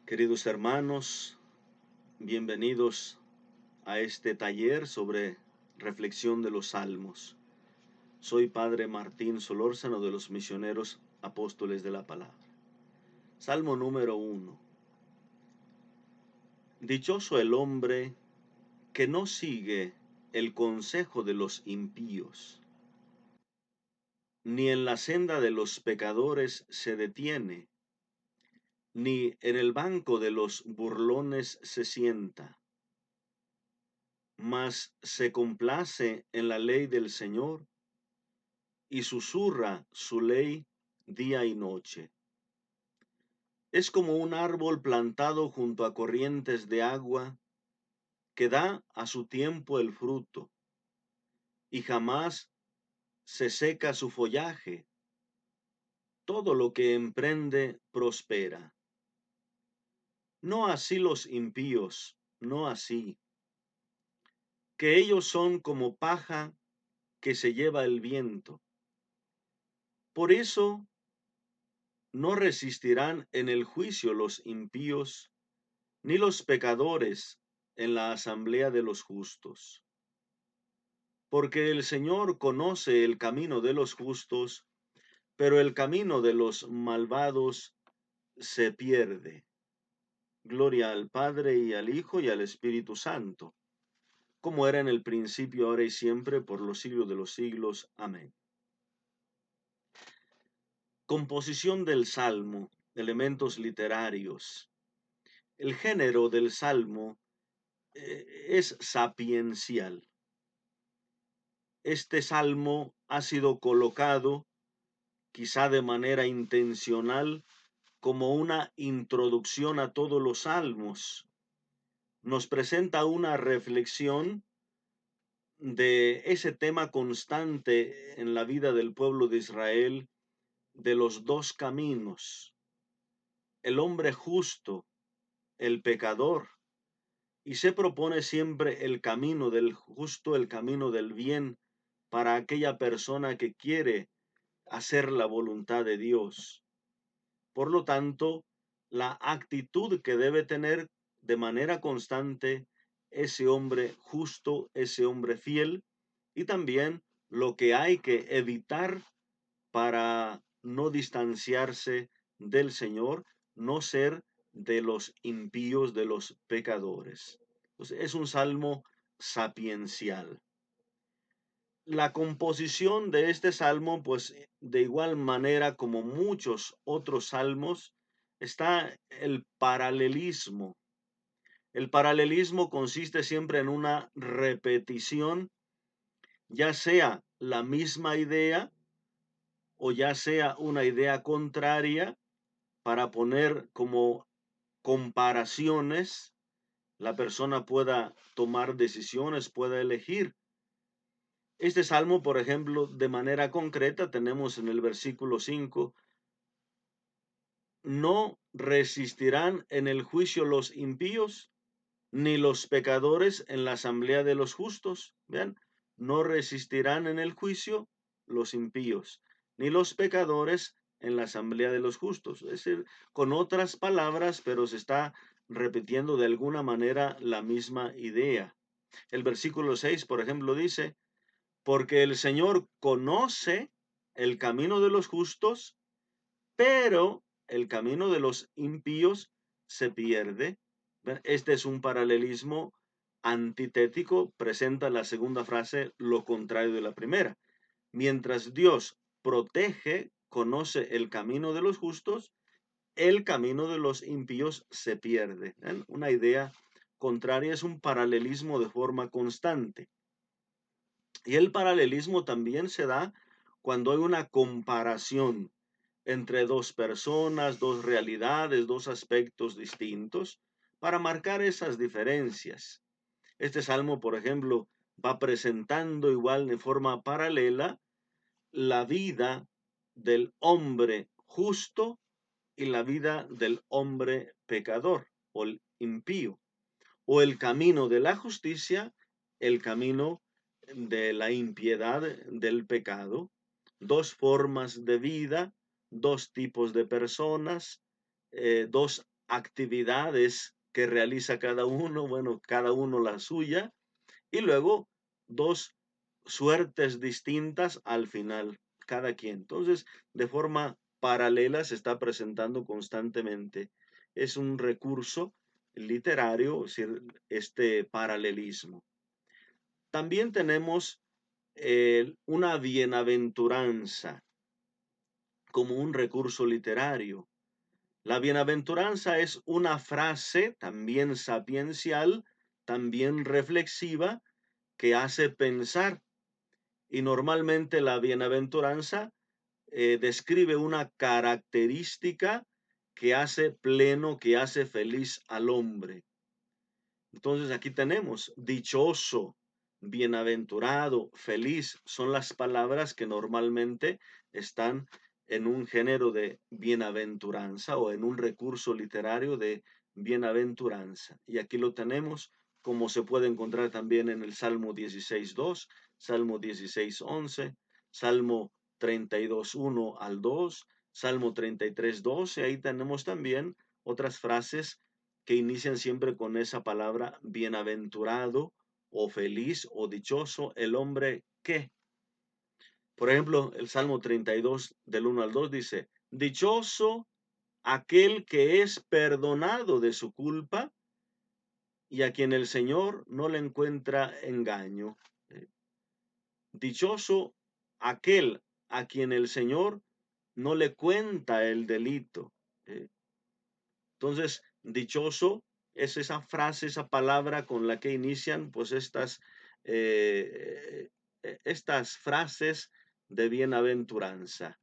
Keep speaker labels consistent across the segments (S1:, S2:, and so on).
S1: Queridos hermanos, bienvenidos a este taller sobre reflexión de los Salmos. Soy Padre Martín Solórzano de los Misioneros Apóstoles de la Palabra. Salmo número 1. Dichoso el hombre que no sigue el consejo de los impíos, ni en la senda de los pecadores se detiene, ni en el banco de los burlones se sienta, mas se complace en la ley del Señor y susurra su ley día y noche. Es como un árbol plantado junto a corrientes de agua que da a su tiempo el fruto y jamás se seca su follaje. Todo lo que emprende prospera. No así los impíos, no así, que ellos son como paja que se lleva el viento. Por eso no resistirán en el juicio los impíos, ni los pecadores en la asamblea de los justos. Porque el Señor conoce el camino de los justos, pero el camino de los malvados se pierde. Gloria al Padre y al Hijo y al Espíritu Santo, como era en el principio, ahora y siempre, por los siglos de los siglos. Amén. Composición del Salmo, elementos literarios. El género del Salmo es sapiencial. Este salmo ha sido colocado, quizá de manera intencional, como una introducción a todos los salmos. Nos presenta una reflexión de ese tema constante en la vida del pueblo de Israel, de los dos caminos, el hombre justo, el pecador, y se propone siempre el camino del justo, el camino del bien, para aquella persona que quiere hacer la voluntad de Dios. Por lo tanto, la actitud que debe tener de manera constante ese hombre justo, ese hombre fiel, y también lo que hay que evitar para no distanciarse del Señor, no ser de los impíos, de los pecadores. Entonces, es un salmo sapiencial. La composición de este salmo, pues de igual manera como muchos otros salmos, está el paralelismo. El paralelismo consiste siempre en una repetición, ya sea la misma idea o ya sea una idea contraria, para poner como comparaciones, la persona pueda tomar decisiones, pueda elegir. Este salmo, por ejemplo, de manera concreta, tenemos en el versículo 5, no resistirán en el juicio los impíos, ni los pecadores en la asamblea de los justos. Vean, no resistirán en el juicio los impíos, ni los pecadores en la asamblea de los justos. Es decir, con otras palabras, pero se está repitiendo de alguna manera la misma idea. El versículo 6, por ejemplo, dice, porque el Señor conoce el camino de los justos, pero el camino de los impíos se pierde. Este es un paralelismo antitético, presenta la segunda frase lo contrario de la primera. Mientras Dios protege, conoce el camino de los justos, el camino de los impíos se pierde. Una idea contraria, es un paralelismo de forma constante. Y el paralelismo también se da cuando hay una comparación entre dos personas, dos realidades, dos aspectos distintos, para marcar esas diferencias. Este salmo, por ejemplo, va presentando igual de forma paralela la vida del hombre justo y la vida del hombre pecador o el impío, o el camino de la justicia, el camino de la impiedad, del pecado. Dos formas de vida, dos tipos de personas, dos actividades que realiza cada uno, bueno, cada uno la suya, y luego dos suertes distintas al final, cada quien. Entonces, de forma paralela se está presentando constantemente. Es un recurso literario, es decir, este paralelismo. También tenemos una bienaventuranza como un recurso literario. La bienaventuranza es una frase también sapiencial, también reflexiva, que hace pensar. Y normalmente la bienaventuranza describe una característica que hace pleno, que hace feliz al hombre. Entonces aquí tenemos dichoso, bienaventurado, feliz, son las palabras que normalmente están en un género de bienaventuranza o en un recurso literario de bienaventuranza. Y aquí lo tenemos como se puede encontrar también en el Salmo 16.2, Salmo 16.11, Salmo 32.1 al 2, Salmo 33.12. Ahí tenemos también otras frases que inician siempre con esa palabra bienaventurado o feliz o dichoso el hombre que. Por ejemplo, el Salmo 32 del 1 al 2 dice, dichoso aquel que es perdonado de su culpa y a quien el Señor no le encuentra engaño. Dichoso aquel a quien el Señor no le cuenta el delito. Entonces, dichoso es esa frase, esa palabra con la que inician pues estas frases de bienaventuranza.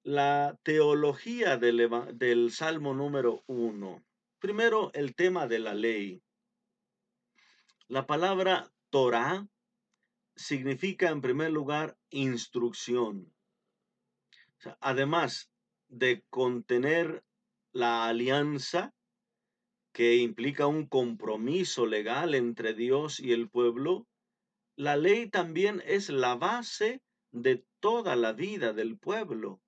S1: La teología del Salmo número 1. Primero, el tema de la ley. La palabra Torah significa en primer lugar instrucción. O sea, además de contener la alianza, que implica un compromiso legal entre Dios y el pueblo, la ley también es la base de toda la vida del pueblo,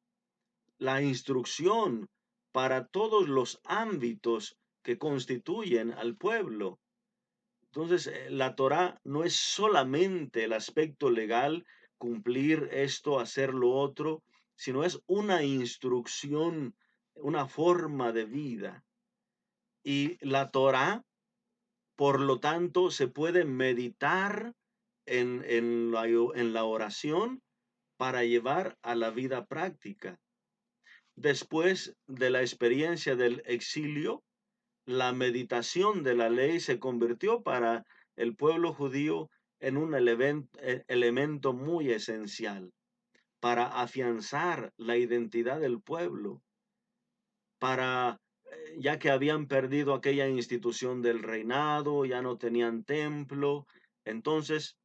S1: la instrucción para todos los ámbitos que constituyen al pueblo. Entonces, la Torá no es solamente el aspecto legal, cumplir esto, hacer lo otro, sino es una instrucción, una forma de vida. Y la Torá, por lo tanto, se puede meditar en la oración para llevar a la vida práctica. Después de la experiencia del exilio, la meditación de la ley se convirtió para el pueblo judío en un elemento muy esencial para afianzar la identidad del pueblo, para ya que habían perdido aquella institución del reinado, ya no tenían templo, entonces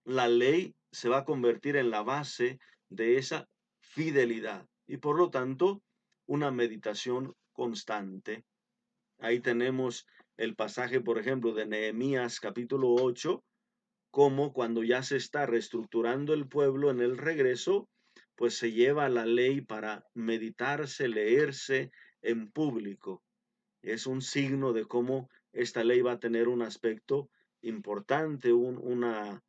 S1: la ley se va a convertir en la base de esa fidelidad y por lo tanto una meditación constante. Ahí tenemos el pasaje, por ejemplo, de Nehemías capítulo 8, como cuando ya se está reestructurando el pueblo en el regreso, pues se lleva la ley para meditarse, leerse en público. Es un signo de cómo esta ley va a tener un aspecto importante, una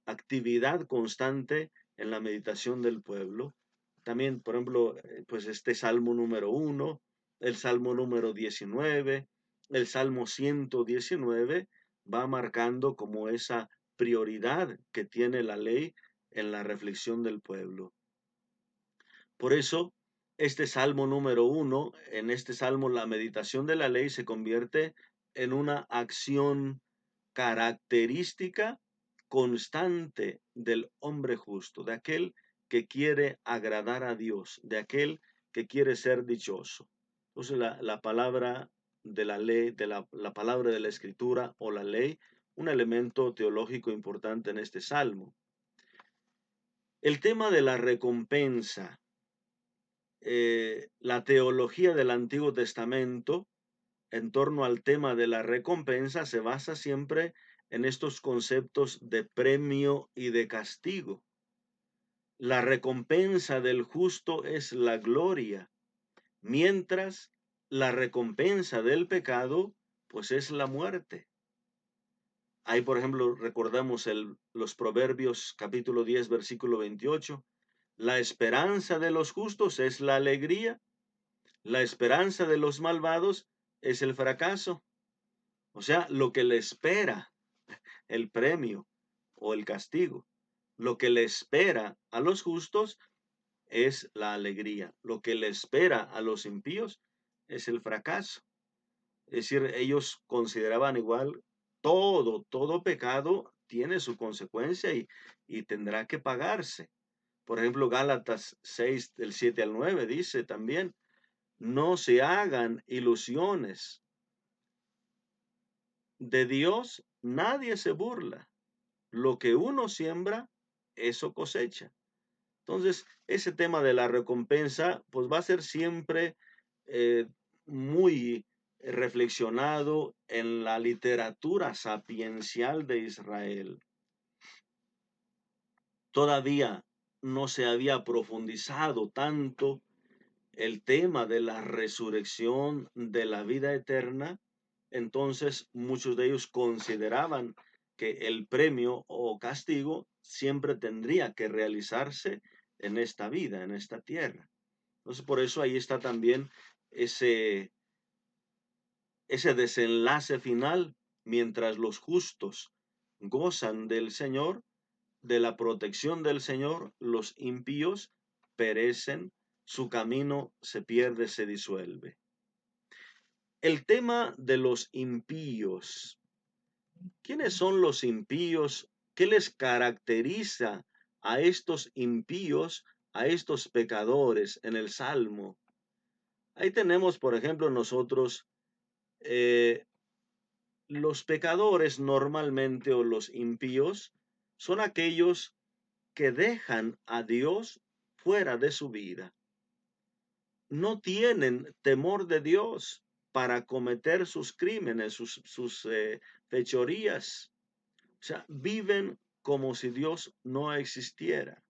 S1: actividad constante en la meditación del pueblo. También, por ejemplo, pues este Salmo número 1, el Salmo número 19, el Salmo 119 va marcando como esa prioridad que tiene la ley en la reflexión del pueblo. Por eso, este Salmo número 1, en este Salmo la meditación de la ley se convierte en una acción característica constante del hombre justo, de aquel que quiere agradar a Dios, de aquel que quiere ser dichoso. Entonces la palabra de la ley, la palabra de la escritura o la ley, un elemento teológico importante en este salmo. El tema de la recompensa, la teología del Antiguo Testamento en torno al tema de la recompensa se basa siempre en estos conceptos de premio y de castigo. La recompensa del justo es la gloria mientras la recompensa del pecado, pues es la muerte. Ahí, por ejemplo, recordamos los Proverbios capítulo 10, versículo 28. La esperanza de los justos es la alegría, la esperanza de los malvados es el fracaso. O sea, lo que le espera, el premio o el castigo, lo que le espera a los justos es la alegría. Lo que le espera a los impíos es el fracaso. Es decir, ellos consideraban igual todo pecado tiene su consecuencia y tendrá que pagarse. Por ejemplo, Gálatas 6, del 7 al 9 dice también, no se hagan ilusiones. De Dios nadie se burla. Lo que uno siembra, eso cosecha. Entonces, ese tema de la recompensa, pues va a ser siempre eh, muy reflexionado en la literatura sapiencial de Israel. Todavía no se había profundizado tanto el tema de la resurrección de la vida eterna, entonces muchos de ellos consideraban que el premio o castigo siempre tendría que realizarse en esta vida, en esta tierra. Entonces, por eso ahí está también ese, ese desenlace final, mientras los justos gozan del Señor, de la protección del Señor, los impíos perecen, su camino se pierde, se disuelve. El tema de los impíos. ¿Quiénes son los impíos? ¿Qué les caracteriza a estos impíos, a estos pecadores en el Salmo? Ahí tenemos, por ejemplo, nosotros eh, los pecadores normalmente o los impíos son aquellos que dejan a Dios fuera de su vida. No tienen temor de Dios para cometer sus crímenes, sus fechorías. O sea, viven como si Dios no existiera.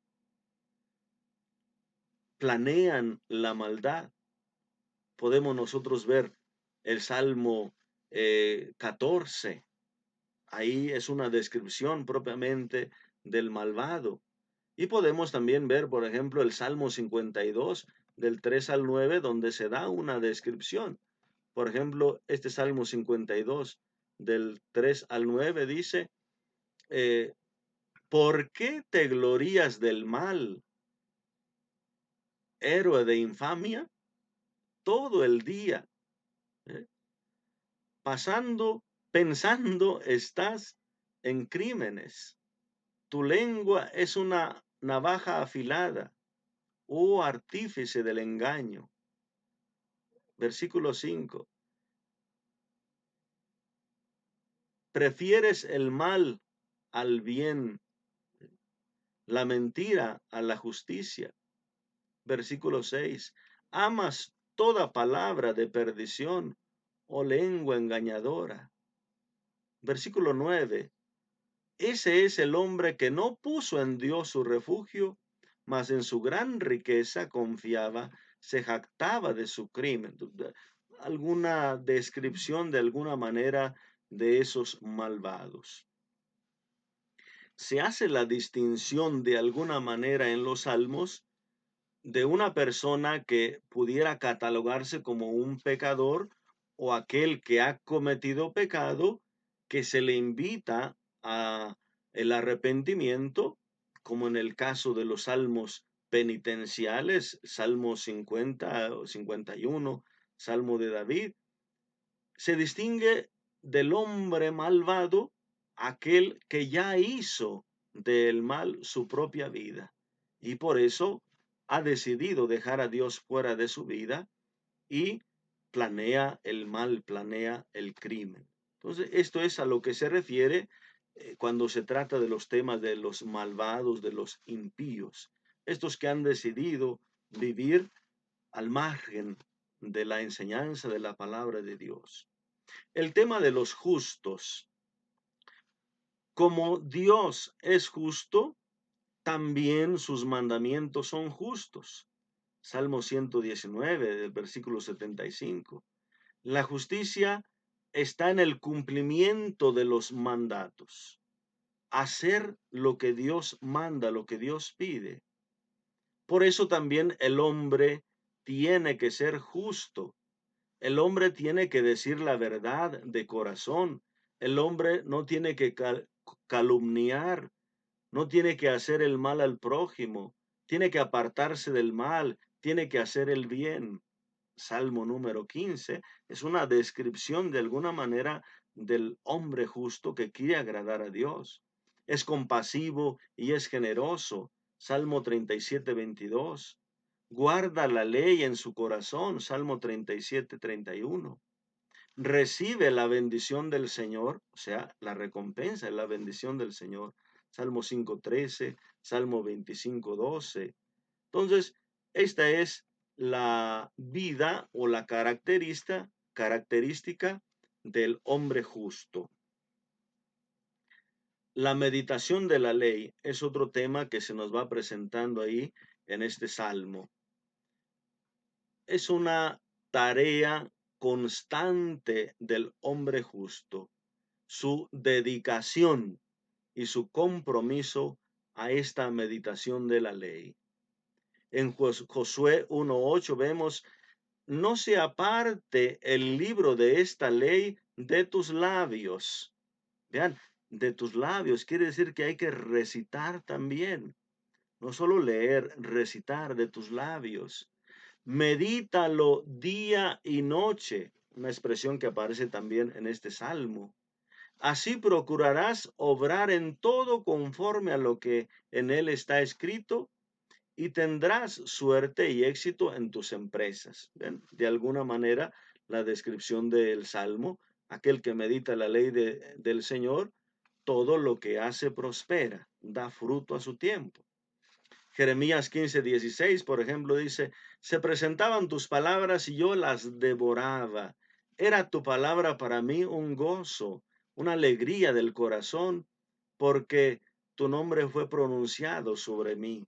S1: Planean la maldad. Podemos nosotros ver el Salmo 14. Ahí es una descripción propiamente del malvado. Y podemos también ver, por ejemplo, el Salmo 52, del 3 al 9, donde se da una descripción. Por ejemplo, este Salmo 52, del 3 al 9, dice, eh, ¿por qué te glorías del mal, héroe de infamia? Todo el día, ¿eh? Pensando estás en crímenes. Tu lengua es una navaja afilada, oh artífice del engaño. Versículo 5. Prefieres el mal al bien, la mentira a la justicia. Versículo 6. Amas toda palabra de perdición, oh lengua engañadora. Versículo 9. Ese es el hombre que no puso en Dios su refugio, mas en su gran riqueza confiaba, se jactaba de su crimen. Alguna descripción de alguna manera de esos malvados. Se hace la distinción de alguna manera en los salmos de una persona que pudiera catalogarse como un pecador o aquel que ha cometido pecado, que se le invita a el arrepentimiento, como en el caso de los salmos penitenciales, Salmo 50 o 51, Salmo de David. Se distingue del hombre malvado aquel que ya hizo del mal su propia vida y por eso ha decidido dejar a Dios fuera de su vida y planea el mal, planea el crimen. Entonces, esto es a lo que se refiere cuando se trata de los temas de los malvados, de los impíos, estos que han decidido vivir al margen de la enseñanza de la palabra de Dios. El tema de los justos. Como Dios es justo, también sus mandamientos son justos. Salmo 119, del versículo 75. La justicia está en el cumplimiento de los mandatos. Hacer lo que Dios manda, lo que Dios pide. Por eso también el hombre tiene que ser justo. El hombre tiene que decir la verdad de corazón. El hombre no tiene que calumniar, no tiene que hacer el mal al prójimo, tiene que apartarse del mal, tiene que hacer el bien. Salmo número 15 es una descripción de alguna manera del hombre justo que quiere agradar a Dios. Es compasivo y es generoso. Salmo 37, 22. Guarda la ley en su corazón. Salmo 37, 31. Recibe la bendición del Señor, o sea, la recompensa es la bendición del Señor. Salmo 5:13, Salmo 25:12. Entonces, esta es la vida o la característica del hombre justo. La meditación de la ley es otro tema que se nos va presentando ahí en este salmo. Es una tarea constante del hombre justo, su dedicación y su compromiso a esta meditación de la ley. En Josué 1:8 vemos: no se aparte el libro de esta ley de tus labios. Vean, de tus labios quiere decir que hay que recitar también. No solo leer, recitar de tus labios. Medítalo día y noche, una expresión que aparece también en este salmo. Así procurarás obrar en todo conforme a lo que en él está escrito y tendrás suerte y éxito en tus empresas. ¿Ven? De alguna manera, la descripción del Salmo, aquel que medita la ley del Señor, todo lo que hace prospera, da fruto a su tiempo. Jeremías 15:16, por ejemplo, dice: se presentaban tus palabras y yo las devoraba. Era tu palabra para mí un gozo, una alegría del corazón, porque tu nombre fue pronunciado sobre mí.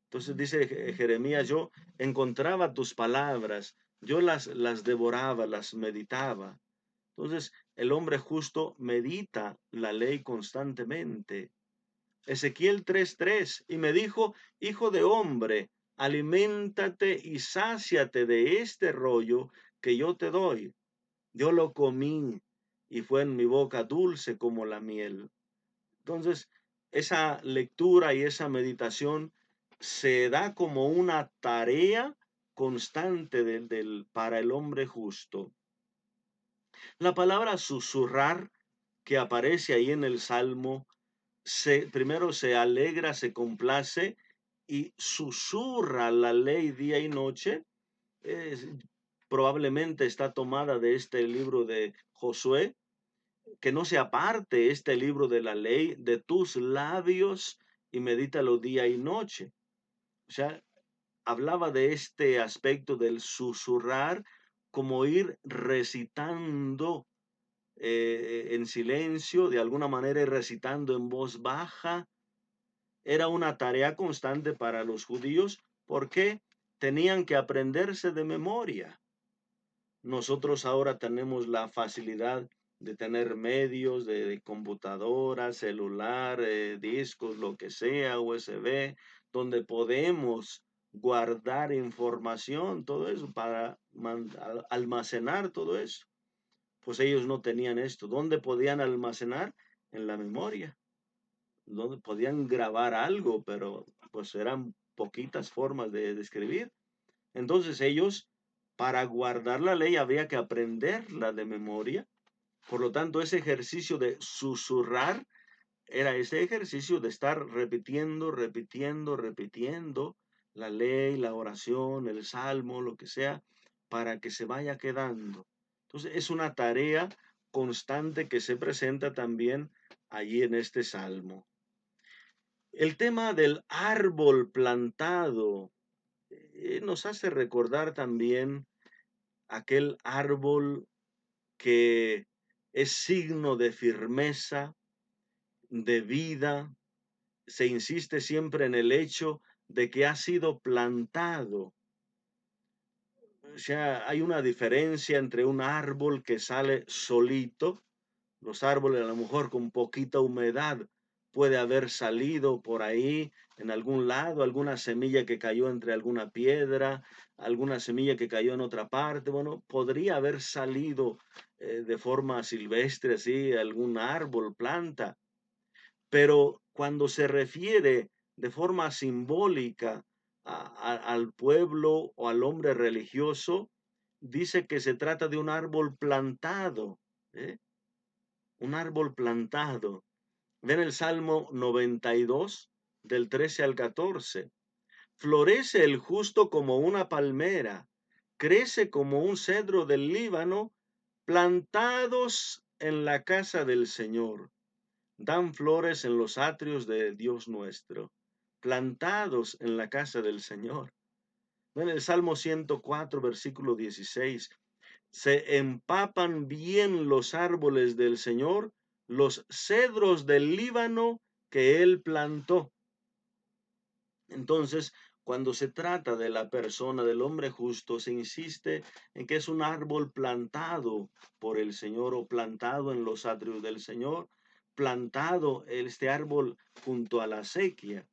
S1: Entonces dice Jeremías: yo encontraba tus palabras, yo las devoraba, las meditaba. Entonces el hombre justo medita la ley constantemente. Ezequiel 3:3, y me dijo: hijo de hombre, aliméntate y sáciate de este rollo que yo te doy. Yo lo comí y fue en mi boca dulce como la miel. Entonces, esa lectura y esa meditación se da como una tarea constante para el hombre justo. La palabra susurrar que aparece ahí en el Salmo, primero se alegra, se complace y susurra la ley día y noche. Probablemente está tomada de este libro de Josué, que no se aparte este libro de la ley de tus labios y medítalo día y noche. O sea, hablaba de este aspecto del susurrar, como ir recitando en silencio, de alguna manera recitando en voz baja. Era una tarea constante para los judíos porque tenían que aprenderse de memoria. Nosotros ahora tenemos la facilidad de tener medios de computadora, celular, discos, lo que sea, USB, donde podemos guardar información, todo eso, para almacenar todo eso. Pues ellos no tenían esto. ¿Dónde podían almacenar? En la memoria. Donde podían grabar algo, pero pues eran poquitas formas de escribir. Entonces ellos, para guardar la ley, había que aprenderla de memoria. Por lo tanto, ese ejercicio de susurrar era ese ejercicio de estar repitiendo, repitiendo, repitiendo la ley, la oración, el salmo, lo que sea, para que se vaya quedando. Entonces, es una tarea constante que se presenta también allí en este salmo. El tema del árbol plantado nos hace recordar también aquel árbol que es signo de firmeza, de vida. Se insiste siempre en el hecho de que ha sido plantado. o sea, hay una diferencia entre un árbol que sale solito. Los árboles a lo mejor con poquita humedad puede haber salido por ahí en algún lado, alguna semilla que cayó entre alguna piedra, alguna semilla que cayó en otra parte. Bueno, podría haber salido de forma silvestre, sí, algún árbol, planta, pero cuando se refiere de forma simbólica al pueblo o al hombre religioso, dice que se trata de un árbol plantado, ¿eh? Un árbol plantado. Ven el Salmo 92, del 13 al 14. Florece el justo como una palmera, crece como un cedro del Líbano, plantados en la casa del Señor. Dan flores en los atrios de Dios nuestro, plantados en la casa del Señor. Ven el Salmo 104, versículo 16. Se empapan bien los árboles del Señor, los cedros del Líbano que Él plantó. Entonces, cuando se trata de la persona del hombre justo, se insiste en que es un árbol plantado por el Señor o plantado en los atrios del Señor, plantado este árbol junto a la acequia.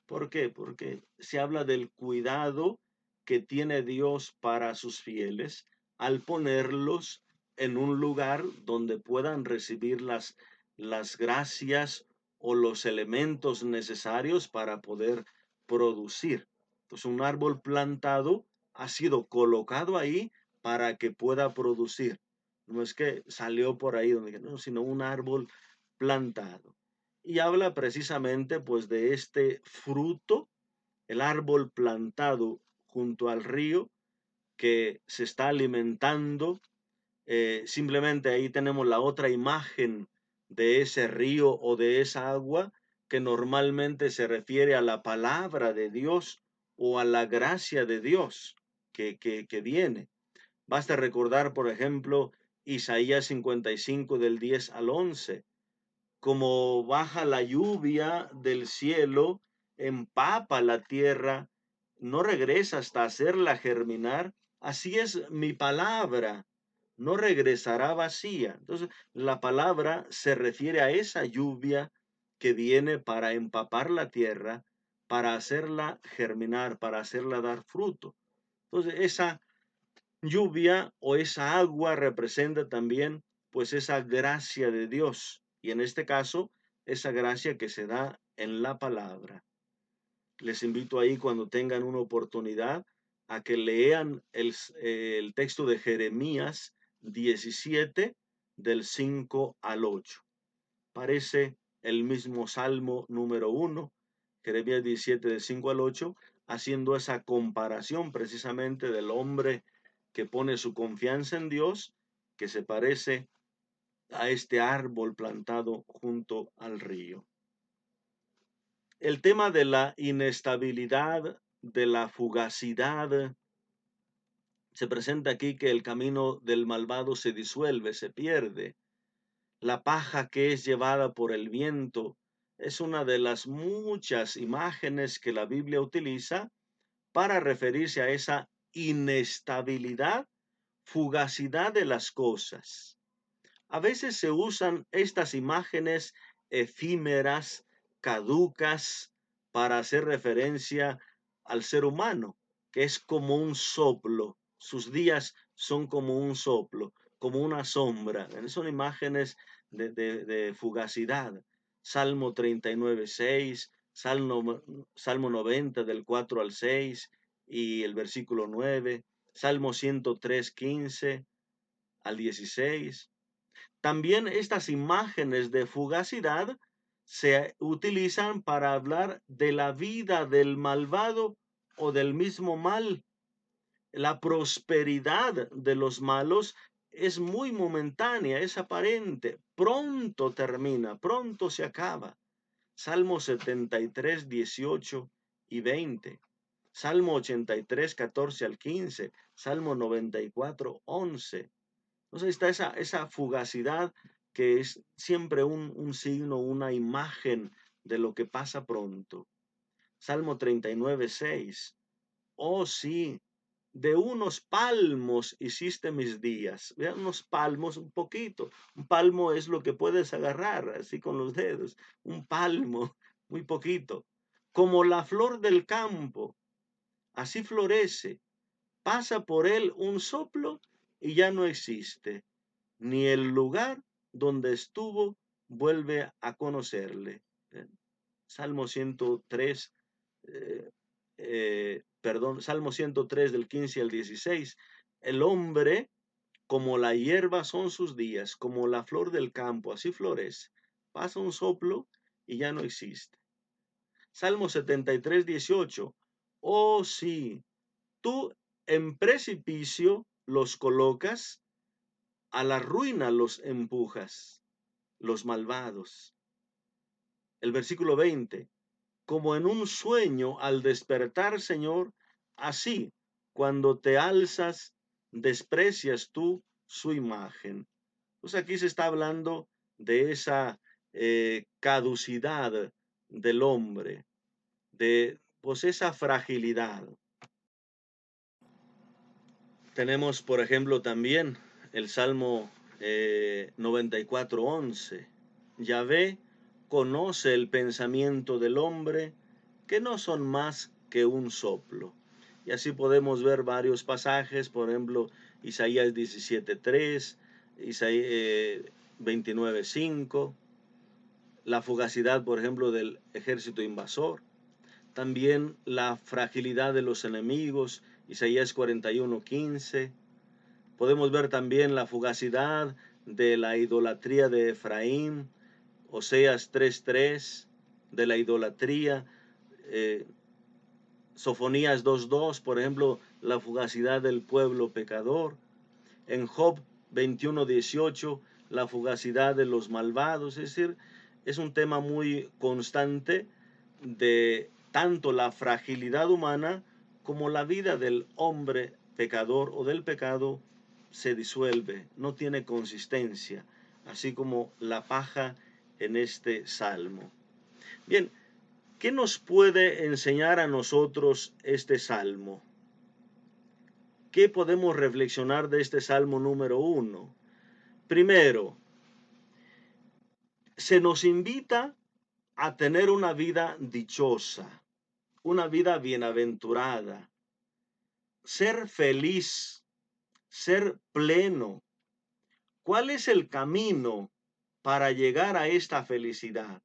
S1: ¿Por qué? Porque se habla del cuidado que tiene Dios para sus fieles al ponerlos en un lugar donde puedan recibir las gracias o los elementos necesarios para poder producir. Entonces, un árbol plantado ha sido colocado ahí para que pueda producir. No es que salió por ahí donde no, sino un árbol plantado. Y habla precisamente pues de este fruto, el árbol plantado junto al río que se está alimentando. Simplemente ahí tenemos la otra imagen de ese río o de esa agua que normalmente se refiere a la palabra de Dios o a la gracia de Dios que viene. Basta recordar, por ejemplo, Isaías 55 del 10 al 11, como baja la lluvia del cielo, empapa la tierra, no regresa hasta hacerla germinar. Así es mi palabra, no regresará vacía. Entonces, la palabra se refiere a esa lluvia que viene para empapar la tierra, para hacerla germinar, para hacerla dar fruto. Entonces, esa lluvia o esa agua representa también pues esa gracia de Dios y en este caso esa gracia que se da en la palabra. Les invito ahí cuando tengan una oportunidad a que lean el texto de Jeremías 17 del 5 al 8. Parece el mismo Salmo número 1, Jeremías 17 del 5 al 8, haciendo esa comparación precisamente del hombre que pone su confianza en Dios, que se parece a este árbol plantado junto al río. El tema de la inestabilidad, de la fugacidad, se presenta aquí que el camino del malvado se disuelve, se pierde. La paja que es llevada por el viento es una de las muchas imágenes que la Biblia utiliza para referirse a esa inestabilidad, fugacidad de las cosas. A veces se usan estas imágenes efímeras, caducas, para hacer referencia al ser humano, que es como un soplo. Sus días son como un soplo, como una sombra. Son imágenes de fugacidad. Salmo 39, 6, Salmo 90 del 4 al 6 y el versículo 9, Salmo 103, 15 al 16. También estas imágenes de fugacidad se utilizan para hablar de la vida del malvado o del mismo mal. La prosperidad de los malos es muy momentánea, es aparente, pronto termina, pronto se acaba. Salmo 73, 18 y 20. Salmo 83, 14 al 15. Salmo 94, 11. Entonces está esa fugacidad que es siempre un signo, una imagen de lo que pasa pronto. Salmo 39, 6. Oh sí, de unos palmos hiciste mis días. Vean, unos palmos, un poquito. Un palmo es lo que puedes agarrar así con los dedos. Un palmo, muy poquito. Como la flor del campo, así florece. Pasa por él un soplo y ya no existe. Ni el lugar donde estuvo vuelve a conocerle. Salmo 103, Salmo 103 del 15 al 16. El hombre, como la hierba son sus días, como la flor del campo, así florece. Pasa un soplo y ya no existe. Salmo 73, 18. Oh, sí, tú en precipicio los colocas, a la ruina los empujas, los malvados. El versículo 20. Como en un sueño al despertar, Señor, así cuando te alzas, desprecias tú su imagen. Pues aquí se está hablando de esa caducidad del hombre, de pues esa fragilidad. Tenemos, por ejemplo, también el Salmo 94:11. Yahvé conoce el pensamiento del hombre, que no son más que un soplo. Y así podemos ver varios pasajes, por ejemplo, Isaías 17:3, Isaías 29:5, la fugacidad, por ejemplo, del ejército invasor. También la fragilidad de los enemigos, Isaías 41:15. Podemos ver también la fugacidad de la idolatría de Efraín, Oseas 3:3, de la idolatría, Sofonías 2:2, por ejemplo, la fugacidad del pueblo pecador. En Job 21:18, la fugacidad de los malvados. Es decir, es un tema muy constante de tanto la fragilidad humana como la vida del hombre pecador o del pecado se disuelve, no tiene consistencia, así como la paja en este salmo. Bien, ¿qué nos puede enseñar a nosotros este salmo? ¿Qué podemos reflexionar de este salmo número 1? Primero, se nos invita a tener una vida dichosa, una vida bienaventurada, ser feliz, ser pleno. ¿Cuál es el camino para llegar a esta felicidad?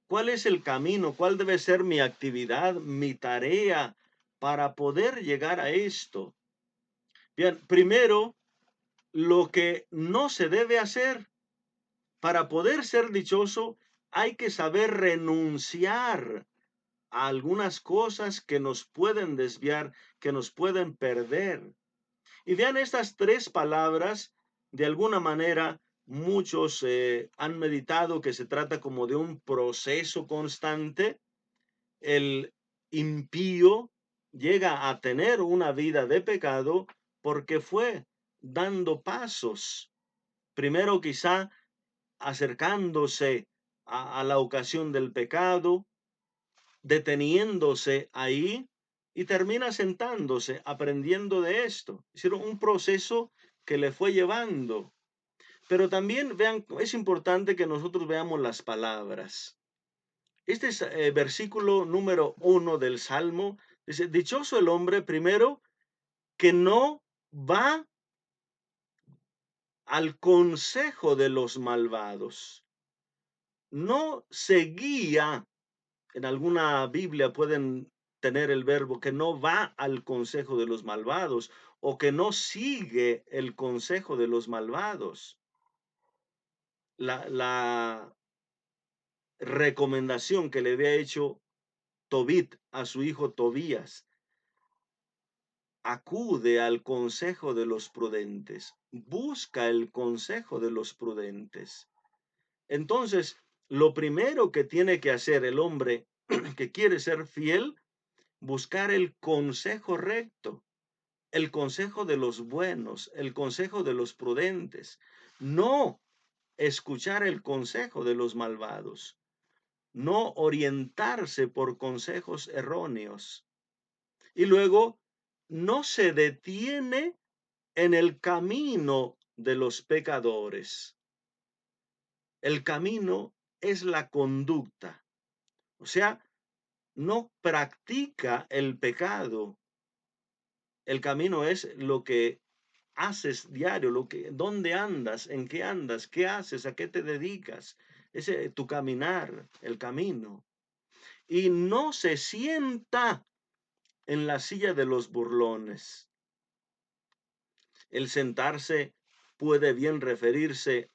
S1: ¿Cuál es el camino? ¿Cuál debe ser mi actividad, mi tarea para poder llegar a esto? Bien, primero, lo que no se debe hacer para poder ser dichoso, hay que saber renunciar a algunas cosas que nos pueden desviar, que nos pueden perder. Y vean estas tres palabras, de alguna manera muchos han meditado que se trata como de un proceso constante. El impío llega a tener una vida de pecado porque fue dando pasos. Primero quizá acercándose a la ocasión del pecado, deteniéndose ahí y termina sentándose, aprendiendo de esto. Es decir, un proceso que le fue llevando. Pero también vean, es importante que nosotros veamos las palabras. Este es versículo número 1 del Salmo. Dice, dichoso el hombre, primero, que no va al consejo de los malvados. No se guía. En alguna Biblia pueden tener el verbo que no va al consejo de los malvados o que no sigue el consejo de los malvados. La recomendación que le había hecho Tobit a su hijo Tobías: acude al consejo de los prudentes, busca el consejo de los prudentes. Entonces, lo primero que tiene que hacer el hombre que quiere ser fiel, buscar el consejo recto, el consejo de los buenos, el consejo de los prudentes, no escuchar el consejo de los malvados, no orientarse por consejos erróneos. Y luego no se detiene en el camino de los pecadores. El camino es la conducta, o sea, no practica el pecado. El camino es lo que haces diario, dónde andas, en qué haces, a qué te dedicas. Ese tu caminar, el camino. Y no se sienta en la silla de los burlones. El sentarse puede bien referirse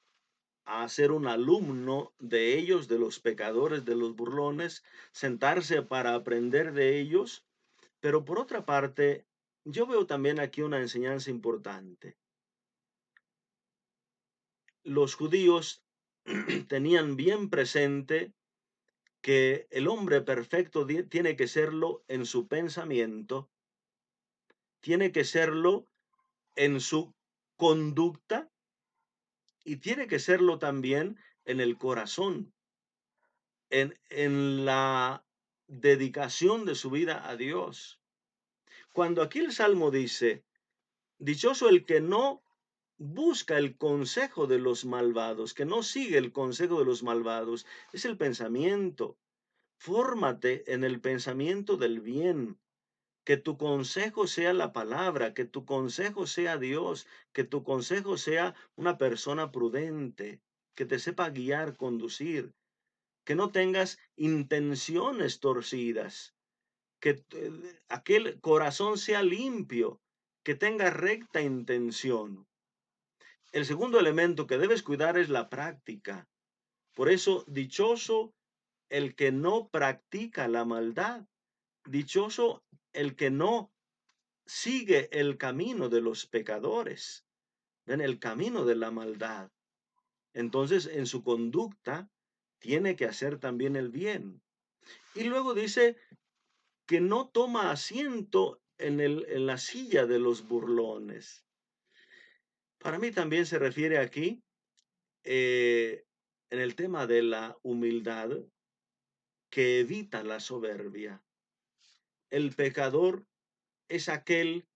S1: a ser un alumno de ellos, de los pecadores, de los burlones, sentarse para aprender de ellos. Pero por otra parte, yo veo también aquí una enseñanza importante. Los judíos tenían bien presente que el hombre perfecto tiene que serlo en su pensamiento, tiene que serlo en su conducta y tiene que serlo también en el corazón, en la dedicación de su vida a Dios. Cuando aquí el Salmo dice, dichoso el que no busca el consejo de los malvados, que no sigue el consejo de los malvados, es el pensamiento. Fórmate en el pensamiento del bien. Que tu consejo sea la palabra, que tu consejo sea Dios, que tu consejo sea una persona prudente, que te sepa guiar, conducir, que no tengas intenciones torcidas, que aquel corazón sea limpio, que tenga recta intención. El segundo elemento que debes cuidar es la práctica. Por eso, dichoso el que no practica la maldad, dichoso el que no sigue el camino de los pecadores, en el camino de la maldad. Entonces, en su conducta, tiene que hacer también el bien. Y luego dice que no toma asiento en la silla de los burlones. Para mí también se refiere aquí, en el tema de la humildad, que evita la soberbia. El pecador es aquel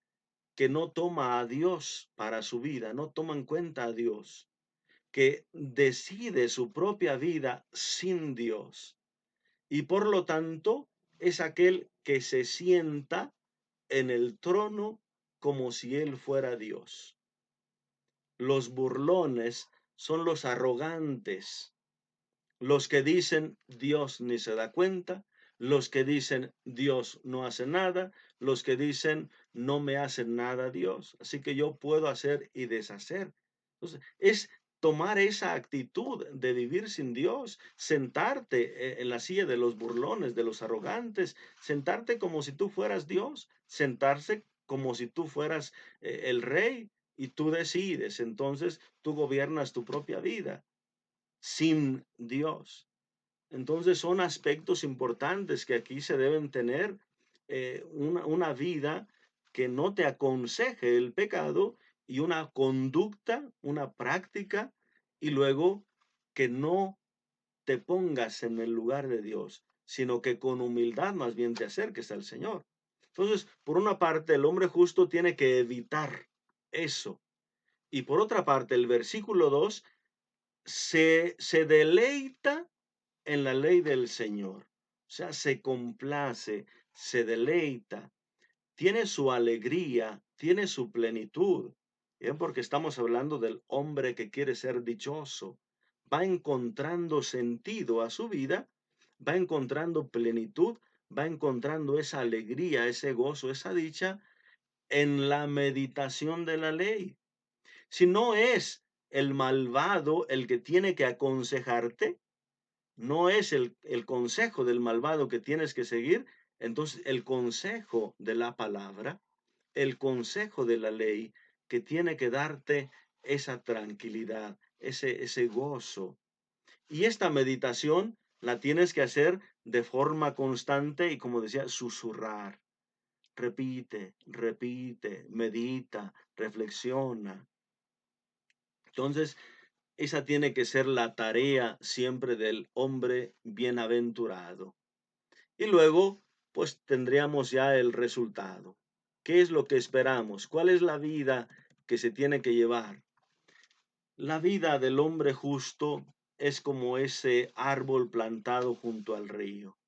S1: que no toma a Dios para su vida, no toma en cuenta a Dios, que decide su propia vida sin Dios. Y por lo tanto es aquel que se sienta en el trono como si él fuera Dios. Los burlones son los arrogantes, los que dicen Dios ni se da cuenta, los que dicen Dios no hace nada, los que dicen no me hace nada Dios, así que yo puedo hacer y deshacer. Entonces, es tomar esa actitud de vivir sin Dios, sentarte en la silla de los burlones, de los arrogantes, sentarte como si tú fueras Dios, sentarse como si tú fueras el rey y tú decides, entonces tú gobiernas tu propia vida sin Dios. Entonces son aspectos importantes que aquí se deben tener, una vida que no te aconseje el pecado y una conducta, una práctica, y luego que no te pongas en el lugar de Dios, sino que con humildad más bien te acerques al Señor. Entonces, por una parte, el hombre justo tiene que evitar eso. Y por otra parte, el versículo 2 se deleita en la ley del Señor. O sea, se complace, se deleita, tiene su alegría, tiene su plenitud. Bien, porque estamos hablando del hombre que quiere ser dichoso. Va encontrando sentido a su vida, va encontrando plenitud, va encontrando esa alegría, ese gozo, esa dicha en la meditación de la ley. Si no es el malvado el que tiene que aconsejarte, no es el consejo del malvado que tienes que seguir, entonces el consejo de la palabra, el consejo de la ley que tiene que darte esa tranquilidad, ese gozo. Y esta meditación la tienes que hacer de forma constante y, como decía, susurrar. Repite, repite, medita, reflexiona. Entonces, esa tiene que ser la tarea siempre del hombre bienaventurado. Y luego, pues tendríamos ya el resultado. ¿Qué es lo que esperamos? ¿Cuál es la vida que se tiene que llevar? La vida del hombre justo es como ese árbol plantado junto al río.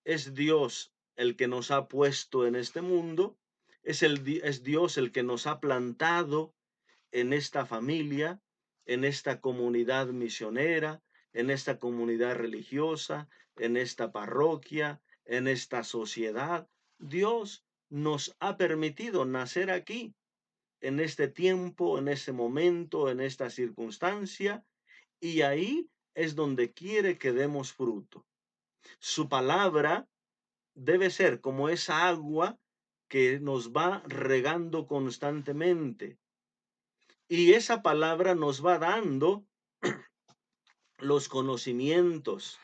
S1: Es Dios el que nos ha puesto en este mundo, es Dios el que nos ha plantado en esta familia, en esta comunidad misionera, en esta comunidad religiosa, en esta parroquia, en esta sociedad. Dios nos ha permitido nacer aquí, en este tiempo, en ese momento, en esta circunstancia, y ahí es donde quiere que demos fruto. Su palabra debe ser como esa agua que nos va regando constantemente. Y esa palabra nos va dando los conocimientos,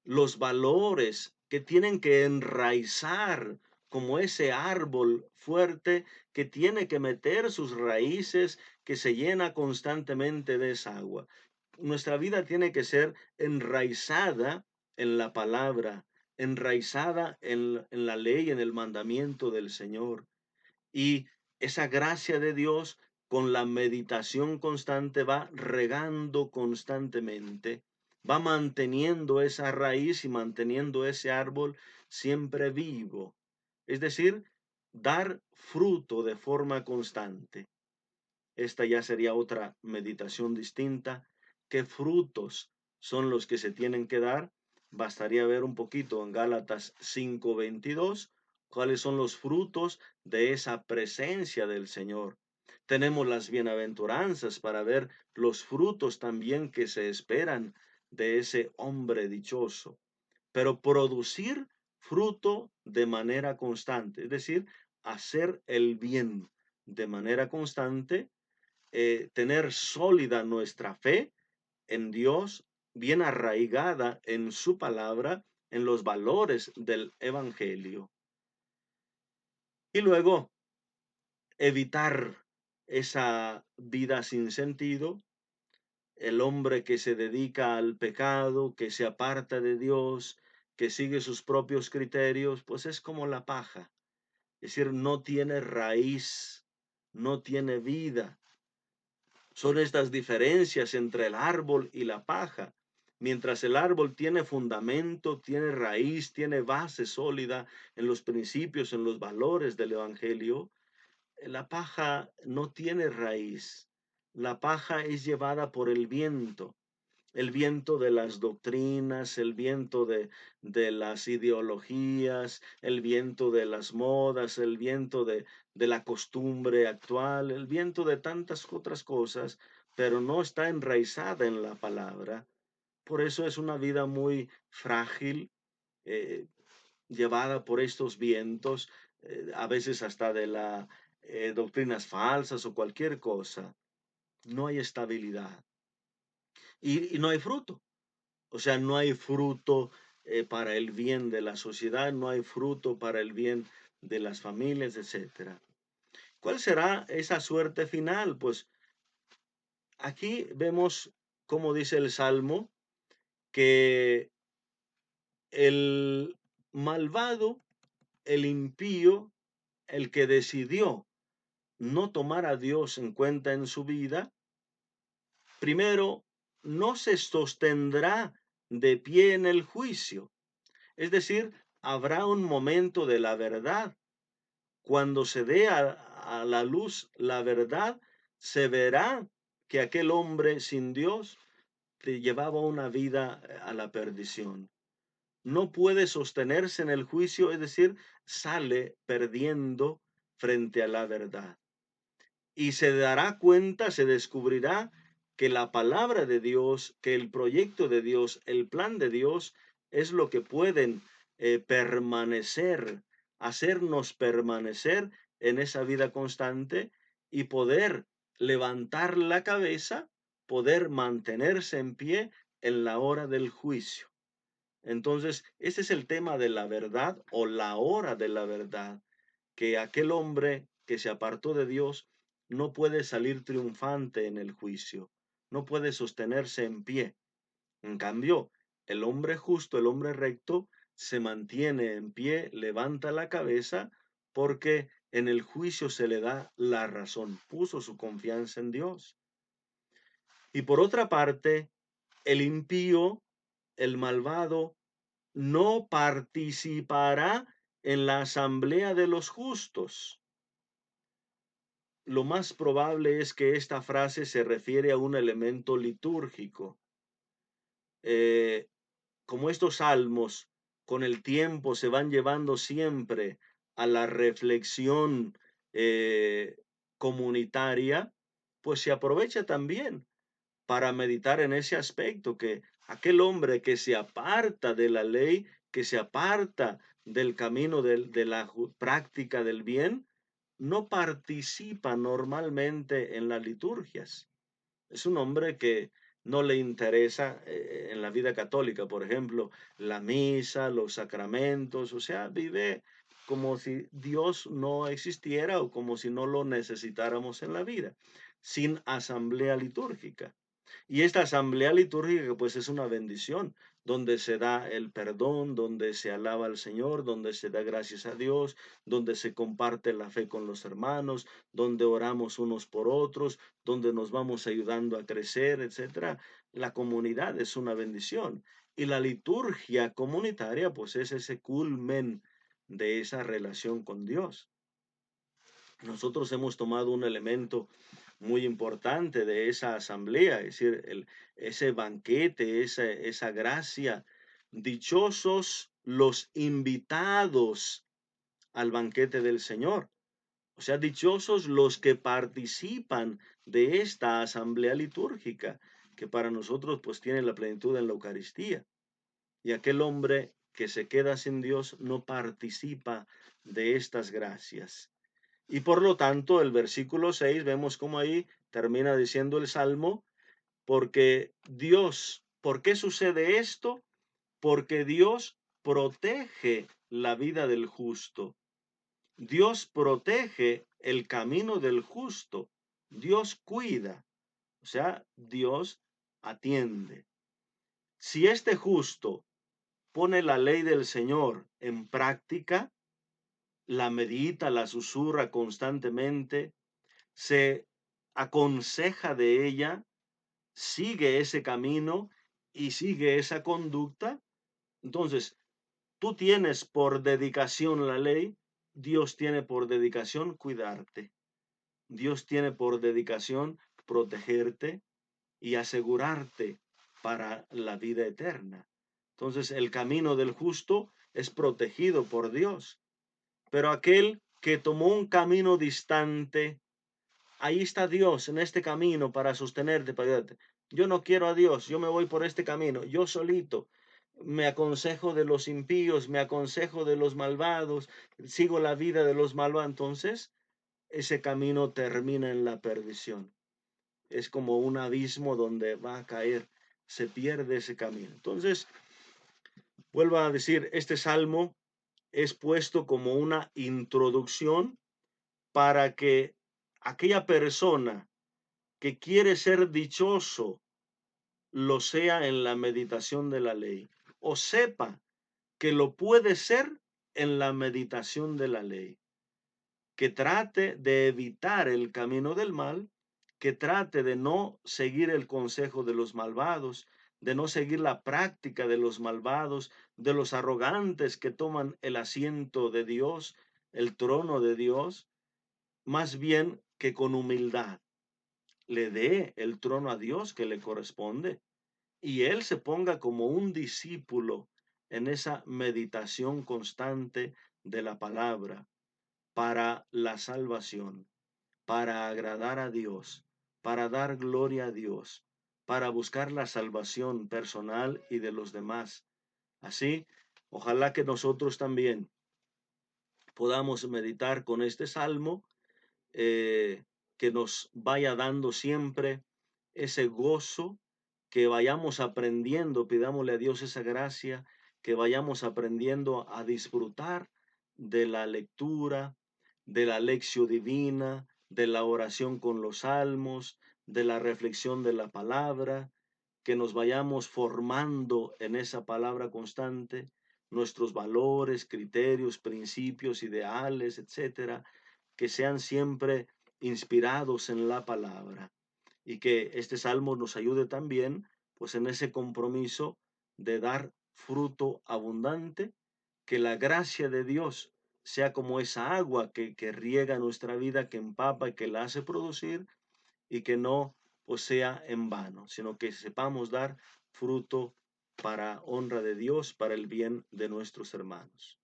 S1: los valores que tienen que enraizar como ese árbol fuerte que tiene que meter sus raíces, que se llena constantemente de esa agua. Nuestra vida tiene que ser enraizada en la palabra, enraizada en la ley, en el mandamiento del Señor. Y esa gracia de Dios con la meditación constante va regando constantemente, va manteniendo esa raíz y manteniendo ese árbol siempre vivo. Es decir, dar fruto de forma constante. Esta ya sería otra meditación distinta. ¿Qué frutos son los que se tienen que dar? Bastaría ver un poquito en Gálatas 5:22 cuáles son los frutos de esa presencia del Señor. Tenemos las bienaventuranzas para ver los frutos también que se esperan de ese hombre dichoso. Pero producir fruto de manera constante, es decir, hacer el bien de manera constante, tener sólida nuestra fe en Dios, bien arraigada en su palabra, en los valores del Evangelio. Y luego evitar esa vida sin sentido, el hombre que se dedica al pecado, que se aparta de Dios, que sigue sus propios criterios, pues es como la paja. Es decir, no tiene raíz, no tiene vida. Son estas diferencias entre el árbol y la paja. Mientras el árbol tiene fundamento, tiene raíz, tiene base sólida en los principios, en los valores del Evangelio, la paja no tiene raíz. La paja es llevada por el viento de las doctrinas, el viento de las ideologías, el viento de las modas, el viento de la costumbre actual, el viento de tantas otras cosas, pero no está enraizada en la palabra. Por eso es una vida muy frágil, eh, llevada por estos vientos, a veces hasta de las doctrinas falsas o cualquier cosa. No hay estabilidad y no hay fruto. O sea, no hay fruto para el bien de la sociedad, no hay fruto para el bien de las familias, etcétera. ¿Cuál será esa suerte final? Pues aquí vemos, como dice el Salmo, que el malvado, el impío, el que decidió no tomar a Dios en cuenta en su vida, primero, no se sostendrá de pie en el juicio. Es decir, habrá un momento de la verdad. Cuando se dé a la luz la verdad, se verá que aquel hombre sin Dios llevaba una vida a la perdición. No puede sostenerse en el juicio, es decir, sale perdiendo frente a la verdad. Y se dará cuenta, se descubrirá que la palabra de Dios, que el proyecto de Dios, el plan de Dios es lo que pueden permanecer, hacernos permanecer en esa vida constante y poder levantar la cabeza, poder mantenerse en pie en la hora del juicio. Entonces, ese es el tema de la verdad o la hora de la verdad, que aquel hombre que se apartó de Dios no puede salir triunfante en el juicio, no puede sostenerse en pie. En cambio, el hombre justo, el hombre recto, se mantiene en pie, levanta la cabeza, porque en el juicio se le da la razón, puso su confianza en Dios. Y por otra parte, el impío, el malvado, no participará en la asamblea de los justos. Lo más probable es que esta frase se refiere a un elemento litúrgico. Eh, como estos salmos con el tiempo se van llevando siempre a la reflexión eh, comunitaria, pues se aprovecha también para meditar en ese aspecto, que aquel hombre que se aparta de la ley, que se aparta del camino de la práctica del bien, no participa normalmente en las liturgias. Es un hombre que no le interesa en la vida católica, por ejemplo, la misa, los sacramentos, o sea, vive como si Dios no existiera o como si no lo necesitáramos en la vida, sin asamblea litúrgica. Y esta asamblea litúrgica pues es una bendición, donde se da el perdón, donde se alaba al Señor, donde se da gracias a Dios, donde se comparte la fe con los hermanos, donde oramos unos por otros, donde nos vamos ayudando a crecer, etcétera. La comunidad es una bendición y la liturgia comunitaria pues es ese culmen de esa relación con Dios. Nosotros hemos tomado un elemento muy importante de esa asamblea, es decir, ese banquete, esa gracia. Dichosos los invitados al banquete del Señor. O sea, dichosos los que participan de esta asamblea litúrgica, que para nosotros pues tiene la plenitud en la Eucaristía. Y aquel hombre que se queda sin Dios no participa de estas gracias. Y por lo tanto, el versículo 6 vemos como ahí termina diciendo el Salmo, porque Dios, ¿por qué sucede esto? Porque Dios protege la vida del justo. Dios protege el camino del justo. Dios cuida, o sea, Dios atiende. Si este justo pone la ley del Señor en práctica, la medita, la susurra constantemente, se aconseja de ella, sigue ese camino y sigue esa conducta, entonces tú tienes por dedicación la ley, Dios tiene por dedicación cuidarte, Dios tiene por dedicación protegerte y asegurarte para la vida eterna. Entonces el camino del justo es protegido por Dios, pero aquel que tomó un camino distante, ahí está Dios en este camino para sostenerte, para ayudarte. Yo no quiero a Dios, yo me voy por este camino, yo solito. Me aconsejo de los impíos, me aconsejo de los malvados, sigo la vida de los malvados. Entonces, ese camino termina en la perdición. Es como un abismo donde va a caer, se pierde ese camino. Entonces, vuelvo a decir, este salmo es puesto como una introducción para que aquella persona que quiere ser dichoso lo sea en la meditación de la ley, o sepa que lo puede ser en la meditación de la ley, que trate de evitar el camino del mal, que trate de no seguir el consejo de los malvados, de no seguir la práctica de los malvados, de los arrogantes que toman el asiento de Dios, el trono de Dios, más bien que con humildad le dé el trono a Dios que le corresponde y él se ponga como un discípulo en esa meditación constante de la palabra para la salvación, para agradar a Dios, para dar gloria a Dios, para buscar la salvación personal y de los demás. Así, ojalá que nosotros también podamos meditar con este salmo, que nos vaya dando siempre ese gozo, que vayamos aprendiendo, pidámosle a Dios esa gracia, que vayamos aprendiendo a disfrutar de la lectura, de la lección divina, de la oración con los salmos, de la reflexión de la palabra, que nos vayamos formando en esa palabra constante, nuestros valores, criterios, principios, ideales, etcétera, que sean siempre inspirados en la palabra y que este salmo nos ayude también pues en ese compromiso de dar fruto abundante, que la gracia de Dios sea como esa agua que riega nuestra vida, que empapa y que la hace producir y que no pues sea en vano, sino que sepamos dar fruto para honra de Dios, para el bien de nuestros hermanos.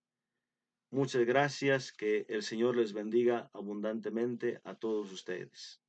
S1: Muchas gracias, que el Señor les bendiga abundantemente a todos ustedes.